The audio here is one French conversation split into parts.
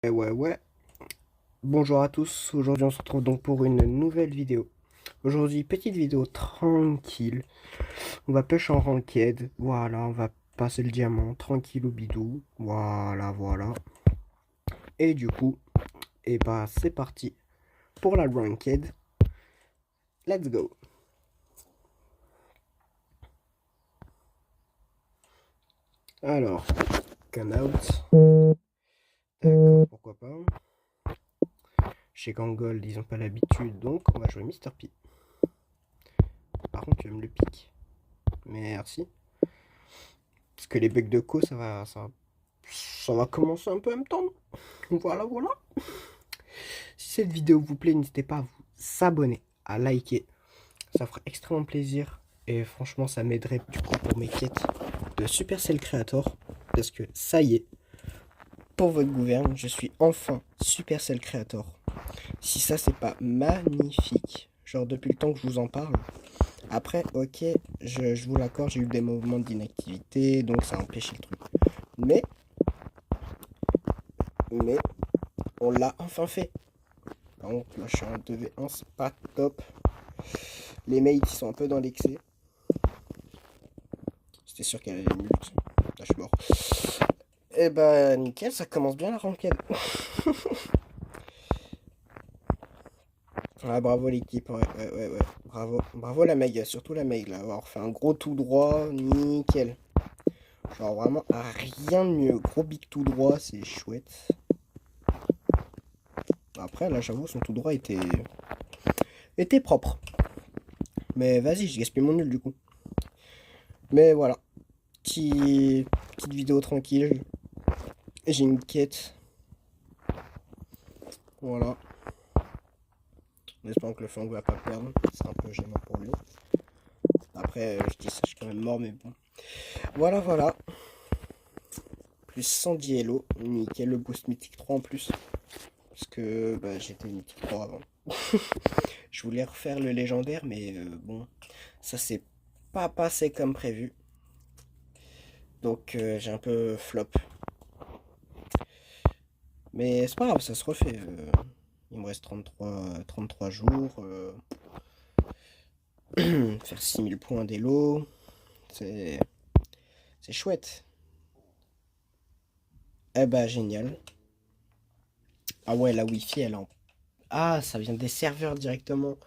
Ouais. Bonjour à tous. Aujourd'hui, on se retrouve donc pour une nouvelle vidéo. Aujourd'hui, petite vidéo tranquille. On va pêcher en ranked. Voilà, on va passer le diamant tranquille au bidou. Voilà. Et du coup, c'est parti pour la ranked. Let's go. Alors, come out. D'accord, pourquoi pas. Chez Gangold, ils ont pas l'habitude, donc on va jouer Mr. P. Par contre, tu aimes le pic. Merci. Parce que les becs de co, ça va commencer un peu à me tendre. Voilà. Si cette vidéo vous plaît, n'hésitez pas à vous abonner, à liker. Ça fera extrêmement plaisir. Et franchement, ça m'aiderait du coup pour mes quêtes de Supercell Creator. Parce que ça y est, pour votre gouverne, je suis enfin Supercell Creator. Si ça, c'est pas magnifique. Genre depuis le temps que je vous en parle. Après, ok, je vous l'accorde, j'ai eu des mouvements d'inactivité, donc ça a empêché le truc. Mais, on l'a enfin fait. Par contre, là, je suis en 2v1, c'est pas top. Les mates, ils sont un peu dans l'excès. C'était sûr qu'elle allait mute. Là, je suis mort. Et bah, nickel, ça commence bien la ranked. Ah, bravo l'équipe, ouais. Bravo la Meg, surtout la Meg, là. Avoir fait un gros tout droit, nickel. Genre vraiment, rien de mieux. Gros big tout droit, c'est chouette. Après, là, j'avoue, son tout droit était propre. Mais vas-y, je gaspille mon nul du coup. Mais voilà. Petite vidéo tranquille. J'ai une quête. Voilà. En espérant que le fang va pas perdre. C'est un peu gênant pour lui. Après, je dis ça, je suis quand même mort, mais bon. Voilà. Plus 110 Hello. Nickel, le boost mythique 3 en plus. Parce que j'étais mythique 3 avant. Je voulais refaire le légendaire, mais bon. Ça s'est pas passé comme prévu. Donc j'ai un peu flop. Mais c'est pas grave, ça se refait. Il me reste 33 jours. Faire 6000 points d'élo. C'est chouette. Eh bah génial. Ah ouais, la Wi-Fi, elle en... Ah, ça vient des serveurs directement.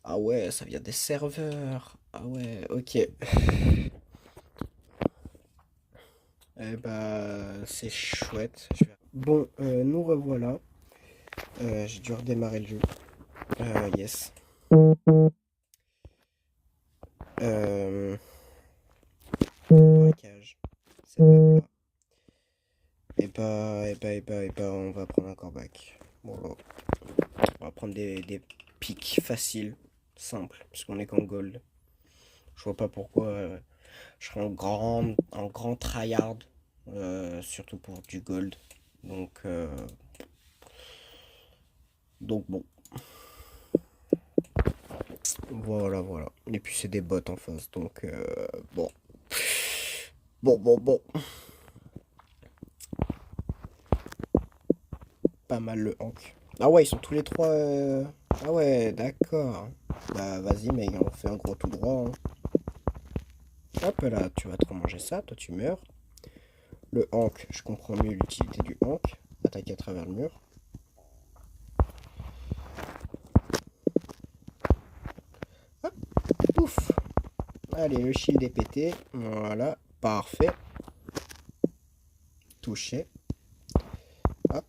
Ah ouais, ça vient des serveurs. Ah ouais, ok. Eh bah, c'est chouette. Bon, nous revoilà. J'ai dû redémarrer le jeu. Yes. Euh... Braquage. Cette map là. On va prendre un coreback. Bon, on va prendre des pics faciles, simples, puisqu'on est qu'en gold. Je vois pas pourquoi je serais en grand tryhard, surtout pour du gold. Donc bon, voilà. Et puis c'est des bots en face, donc bon. Bon. Pas mal le Hank. Ah ouais, ils sont tous les trois. Ah ouais, d'accord. Bah vas-y, mec, on fait un gros tout droit, hein. Hop là, tu vas te remanger ça, toi tu meurs. Le Hank, je comprends mieux l'utilité du Hank. Attaquer à travers le mur. Hop, pouf. Allez, le shield est pété. Voilà, parfait. Touché. Hop.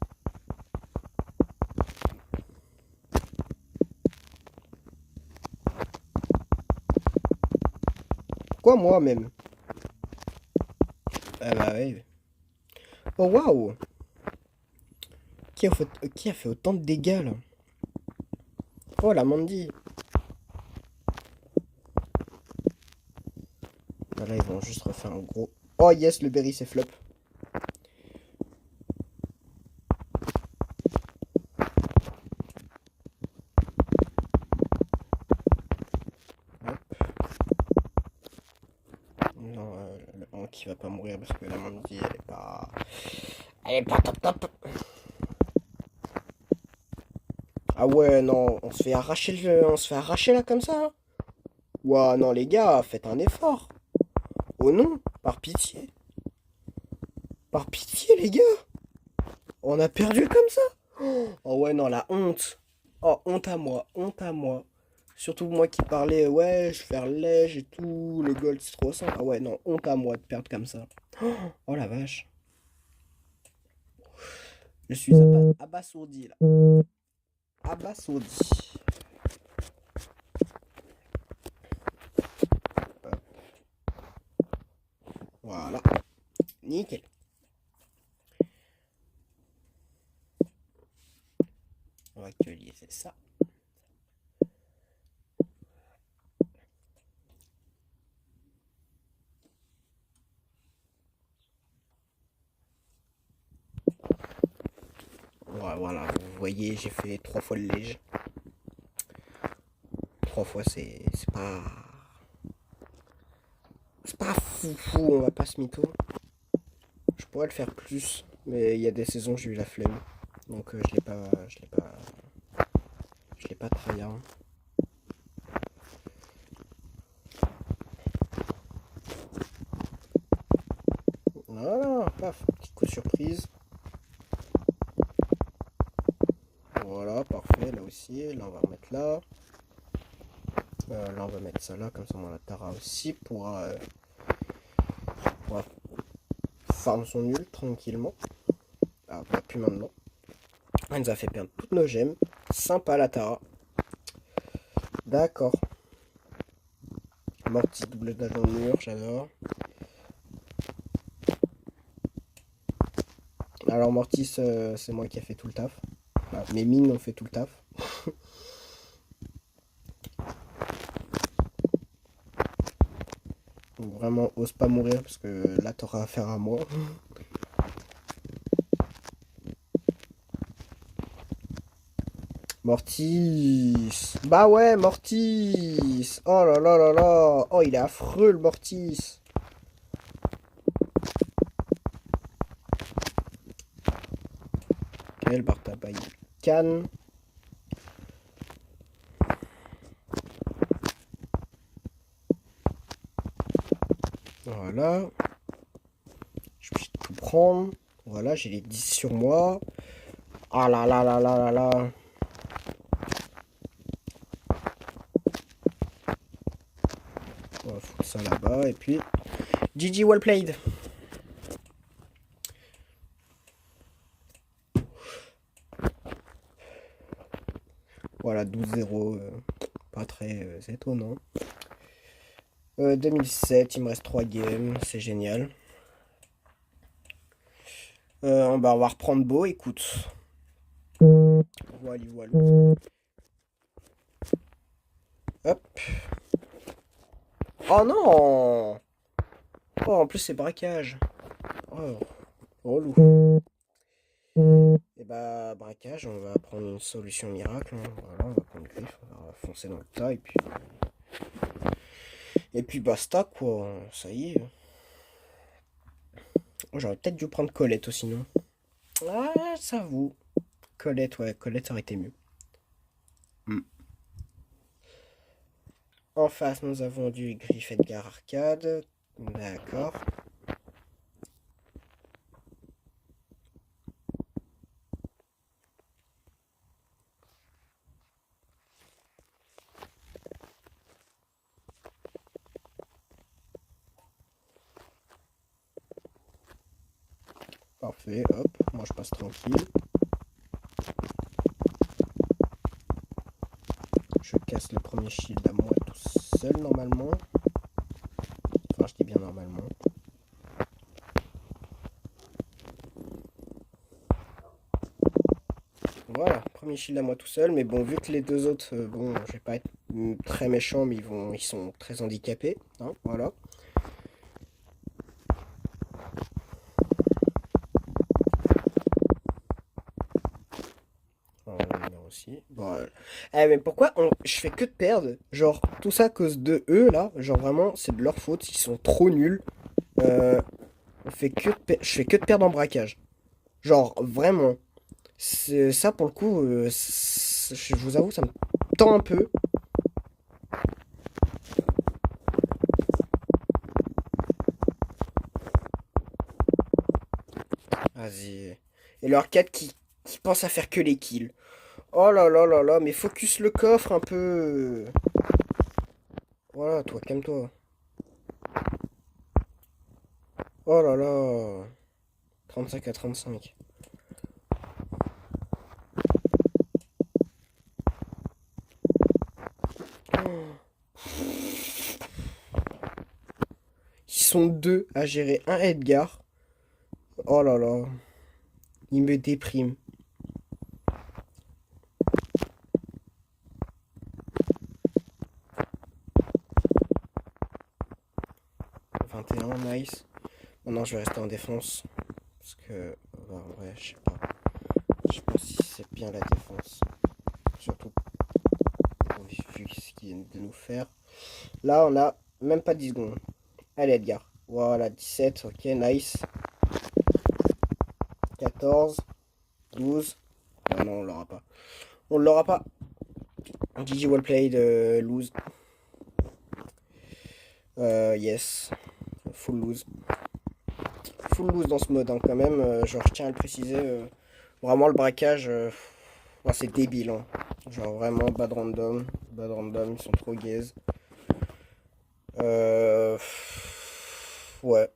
Quoi moi-même? Ah bah ouais. Oh waouh! Qui a fait autant de dégâts là? Oh la Mandy! Ah, là ils vont juste refaire un gros. Oh yes, le berry c'est flop. Hop. Non, qu'il va pas mourir parce que la Mandy, elle est pas... Elle est pas top top. Ah ouais, non, on se fait arracher on se fait arracher là comme ça. Ouah, non les gars, faites un effort. Oh non, par pitié. Par pitié les gars. On a perdu comme ça. Oh ouais, non, la honte. Oh, honte à moi, honte à moi. Surtout moi qui parlais, ouais, je vais faire lège et tout, le gold c'est trop simple. Ah ouais, non, honte à moi de perdre comme ça. Oh la vache. Je suis abasourdi là. Abasourdi. Hop. Voilà. Nickel. On va actualiser ça. Voilà, vous voyez, j'ai fait 3 fois le léger. 3 fois, c'est pas... C'est pas fou, on va pas se mytho. Je pourrais le faire plus, mais il y a des saisons où j'ai eu la flemme. Donc je l'ai pas tryhard. Voilà, paf, petit coup de surprise. Voilà, parfait, là aussi. Là, on va remettre là. Là, on va mettre ça là, comme ça, on a Tara aussi pourra farm son nul tranquillement. Ah, pas plus maintenant. Elle nous a fait perdre toutes nos gemmes. Sympa la Tara. D'accord. Mortis double dash dans le mur, j'adore. Alors Mortis, c'est moi qui ai fait tout le taf. Enfin, mes mines ont fait tout le taf. Donc vraiment, ose pas mourir parce que là t'auras affaire à moi. Mortis. Bah ouais, Mortis. Oh là là là là. Oh, il est affreux le Mortis. Quel Bartabaï canne. Voilà. Je vais tout prendre. Voilà, j'ai les 10 sur moi. Ah là là là là là là. On va foutre ça là-bas. Et puis, GG, well played. Voilà, 12-0. Pas très étonnant. 2007, il me reste 3 games. C'est génial. On va reprendre beau, écoute. Voilà, voilà. Hop. Oh non! Oh, en plus, c'est braquage. Oh, relou. Et bah, braquage, on va prendre une solution miracle. Hein. Voilà, on va prendre griffe, on va foncer dans le tas et puis. Et puis basta, quoi. Ça y est. Oh, j'aurais peut-être dû prendre Colette aussi, non? Ah, ça vaut. Colette, ouais, Colette, ça aurait été mieux. En face, nous avons du Griff Edgar Arcade. D'accord. Parfait, hop, moi je passe tranquille. Je casse le premier shield à moi tout seul normalement. Enfin, je dis bien normalement. Voilà, premier shield à moi tout seul. Mais bon, vu que les deux autres, bon, je vais pas être très méchant, mais ils sont très handicapés. Hein, voilà. Aussi. Bon, mais pourquoi je fais que de perdre? Genre, tout ça à cause de eux, là. Genre, vraiment, c'est de leur faute. Ils sont trop nuls. Euh, je fais que de perdre en braquage. Genre, vraiment. Ça, pour le coup, je vous avoue, ça me tend un peu. Vas-y. Et le R4 qui pense à faire que les kills. Oh là là là là, mais focus le coffre un peu. Voilà, toi, calme-toi. Oh là là. 35 à 35. Ils sont deux à gérer un Edgar. Oh là là. Il me déprime. 21, nice. Maintenant, je vais rester en défense. Parce que, bah, ouais, je sais pas. Je sais pas si c'est bien la défense. Surtout vu ce qu'ils viennent de nous faire. Là, on a même pas 10 secondes. Allez, Edgar. Voilà, 17. Ok, nice. 14. 12. Ah non, on l'aura pas. On l'aura pas. GG well played, lose. Yes. Full lose. Full lose dans ce mode, hein, quand même. Genre, je tiens à le préciser. Vraiment, le braquage, ouais, c'est débile. Hein. Genre, vraiment, bad random. Bad random, ils sont trop gaze. Ouais.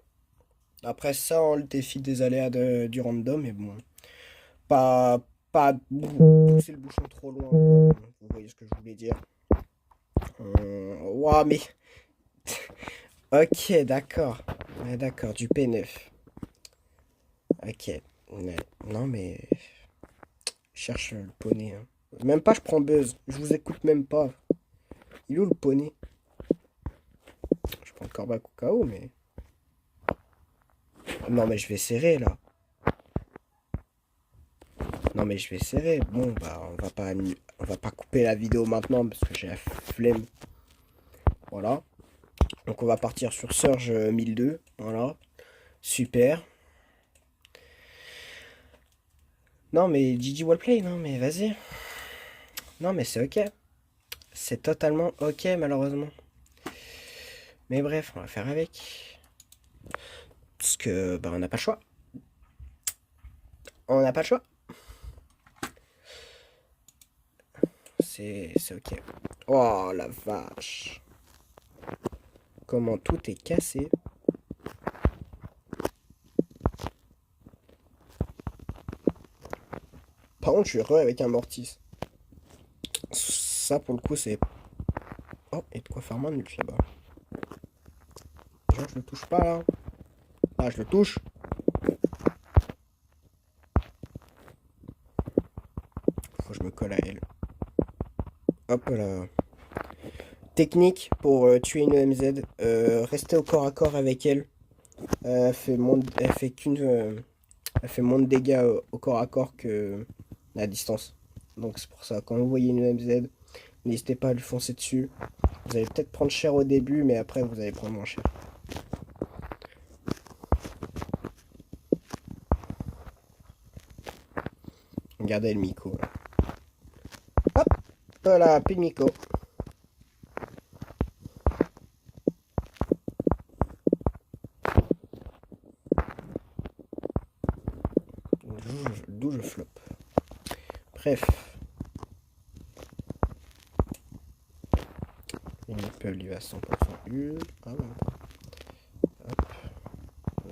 Après ça, on le défi des aléas du random, mais bon. Pas, pas pousser le bouchon trop loin, quoi. Vous voyez ce que je voulais dire. Ouah, mais. Ok, d'accord. Ouais, d'accord, du P9. Ok. Ouais. Non, mais. Cherche le poney. Hein. Même pas, je prends buzz. Je vous écoute même pas. Il est où le poney? Je prends le corbac au cas où, mais. Non, mais je vais serrer là. Non, mais je vais serrer. Bon, bah, on va pas couper la vidéo maintenant parce que j'ai la flemme. Voilà. Donc, on va partir sur Surge 1002. Voilà. Super. Non, mais GG Wallplay, non, mais vas-y. Non, mais c'est ok. C'est totalement ok, malheureusement. Mais bref, on va faire avec. Parce que, bah, on n'a pas le choix. On n'a pas le choix. C'est ok. Oh la vache. Comment tout est cassé. Par contre, je suis heureux avec un mortis. Ça, pour le coup, c'est. Oh, et de quoi faire main nulle là-bas. Genre, je le touche pas là. Ah, je le touche. Faut que je me colle à elle. Hop là. Technique pour tuer une EMZ. Rester au corps à corps avec elle. Elle fait qu'une. Elle fait moins de dégâts au corps à corps que à distance. Donc c'est pour ça, quand vous voyez une EMZ, n'hésitez pas à lui foncer dessus. Vous allez peut-être prendre cher au début, mais après vous allez prendre moins cher. Regardez le Miko. Là. Hop, voilà, plus de Miko. D'où je flop. Bref. Le Meeple, il va à 100% ul. Ah ouais. Hop,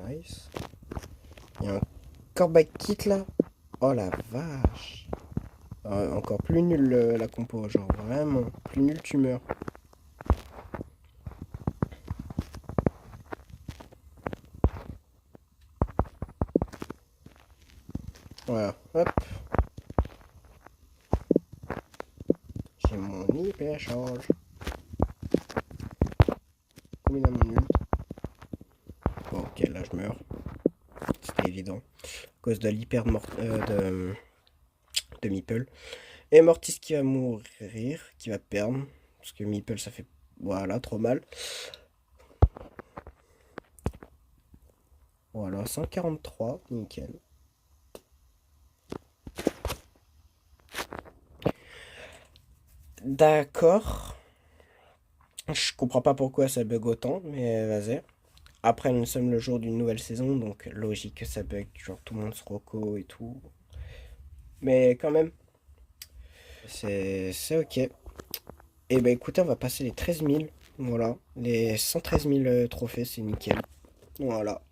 nice. Il y a un Corback Kit là. Oh la vache. Encore plus nul la compo, genre vraiment. Plus nul tu meurs. Voilà, hop. J'ai mon hyper charge. Communément nul. Bon, ok, là je meurs. C'était évident. À cause de l'hyper de Meeple. Et Mortis qui va mourir, qui va perdre. Parce que Meeple ça fait. Voilà, trop mal. Voilà, 143, nickel. D'accord. Je comprends pas pourquoi ça bug autant, mais vas-y. Après, nous sommes le jour d'une nouvelle saison, donc logique que ça bug, genre tout le monde se reco et tout. Mais quand même, c'est ok. Et bah écoutez, on va passer les 13 000. Voilà, les 113 000 trophées, c'est nickel. Voilà.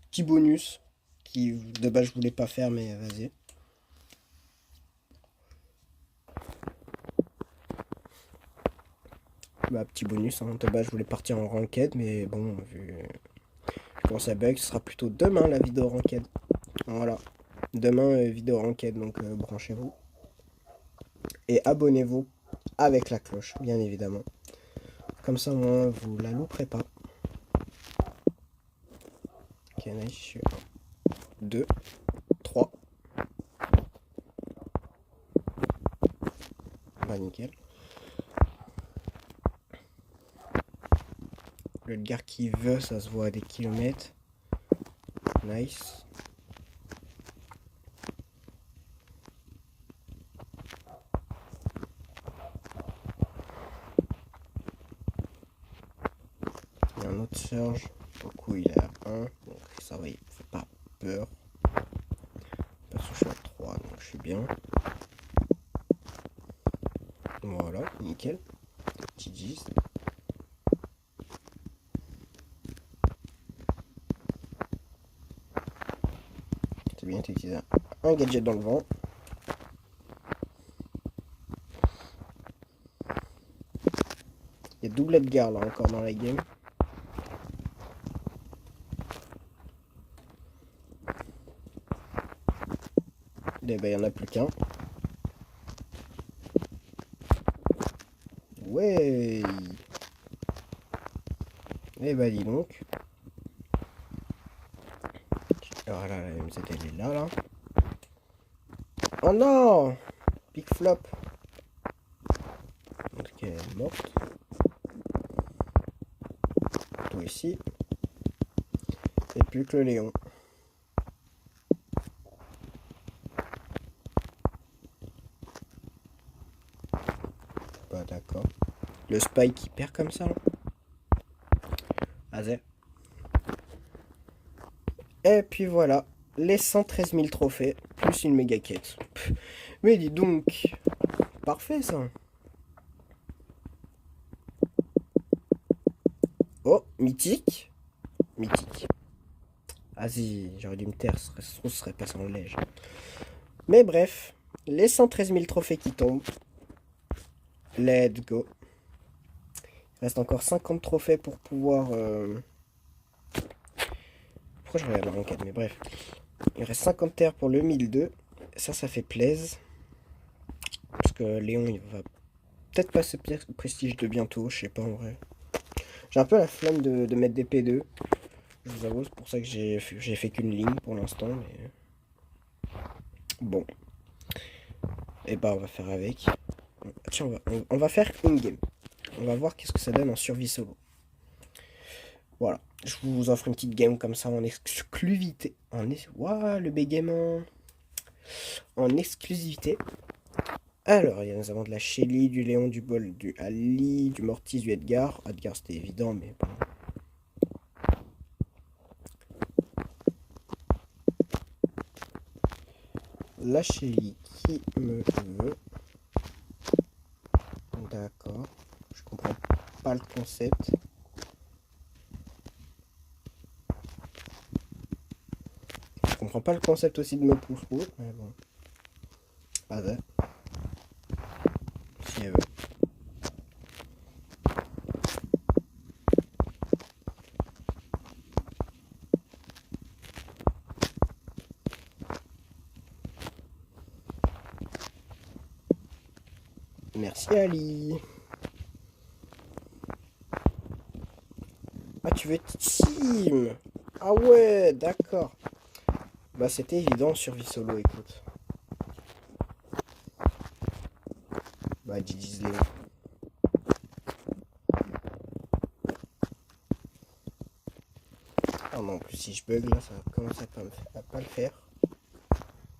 Petit bonus, qui de base je voulais pas faire, mais vas-y. Bah petit bonus, hein. De base je voulais partir en ranked, mais bon, vu comment ça bug, ce sera plutôt demain la vidéo ranked. Voilà. Demain, vidéo ranked, donc branchez-vous. Et abonnez-vous avec la cloche, bien évidemment. Comme ça, moi, vous la louperez pas. Ok, nice. 1, 2, 3. Bah, nickel. Le gars qui veut, ça se voit à des kilomètres. Nice. Il y a un autre Surge. Beaucoup, il est à 1. Donc ça va, il fait pas peur. Parce que je suis à 3, donc je suis bien. Voilà, nickel. Petit 10. C'est bien utilisé un gadget dans le vent. Il y a double Edgar là encore dans la game. Et ben il n'y en a plus qu'un. Ouais. Et bah dis donc. Voilà, la MZ elle est là. Oh non! Big flop. Donc elle est morte. Tout ici. Et plus que le Léon. Bah d'accord. Le Spike qui perd comme ça là. Azé. Et puis voilà. Les 113 000 trophées. Plus une méga quête. Mais dis donc. Parfait ça. Oh, mythique. Mythique. Vas-y, j'aurais dû me taire, ce serait passé en lège. Mais bref, les 113 000 trophées qui tombent. Let's go. Il reste encore 50 trophées pour pouvoir... Pourquoi je regarde la ranked? Mais bref. Il reste 50 terres pour le 1002. Ça fait plaisir. Parce que Léon, il va peut-être passer prestige de bientôt, je sais pas en vrai. J'ai un peu la flamme de mettre des P2. Je vous avoue, c'est pour ça que j'ai fait qu'une ligne pour l'instant. Mais... Bon. Et bah on va faire avec. Tiens, on va faire une game. On va voir qu'est-ce que ça donne en survie solo. Voilà. Je vous offre une petite game comme ça en exclusivité. Waouh, le bégaiement. En exclusivité. Alors, nous avons de la Shelly, du Léon, du Bol, du Ali, du Mortis, du Edgar. Edgar, c'était évident, mais bon. La Shelly qui me veut. D'accord. Je comprends pas le concept. Je comprends pas le concept aussi de me pousse mais bon. Pas vrai. Si elle veut. Merci Ali. Ah, tu veux team? Ah ouais, d'accord. Bah c'était évident survie solo, écoute. Bah GG's Léon. Ah Ah non, en plus si je bug là, ça va commencer à pas le faire.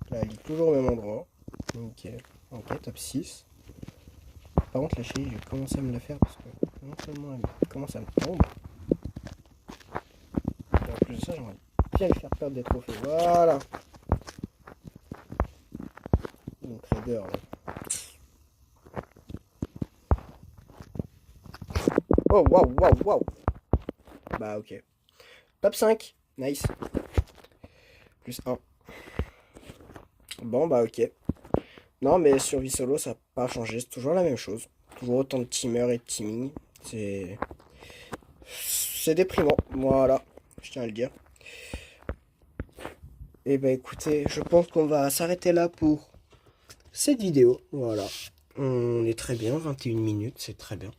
Là, elle est toujours au même endroit. Nickel. Ok, top 6. Par contre, la chérie, je vais commencer à me la faire parce que non seulement elle commence à me tomber, et en plus de ça, j'aimerais bien lui faire perdre des trophées. Voilà. Donc, raider là. Oh, waouh, waouh, waouh. Bah, ok. Top 5. Nice. Plus 1. Bon, bah, ok. Non, mais survie solo, ça n'a pas changé. C'est toujours la même chose. Toujours autant de teamers et de teaming. C'est déprimant. Voilà. Je tiens à le dire. Et bah, écoutez, je pense qu'on va s'arrêter là pour cette vidéo. Voilà. On est très bien. 21 minutes, c'est très bien.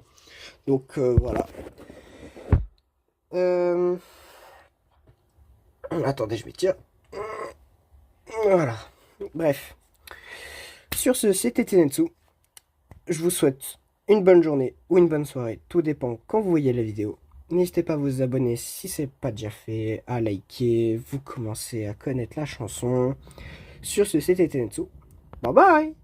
Donc, voilà. Attendez, je m'étire. Voilà. Bref. Sur ce, c'était Tenetsu. Je vous souhaite une bonne journée ou une bonne soirée. Tout dépend quand vous voyez la vidéo. N'hésitez pas à vous abonner si c'est pas déjà fait, à liker, vous commencez à connaître la chanson. Sur ce, c'était Tenetsu. Bye bye!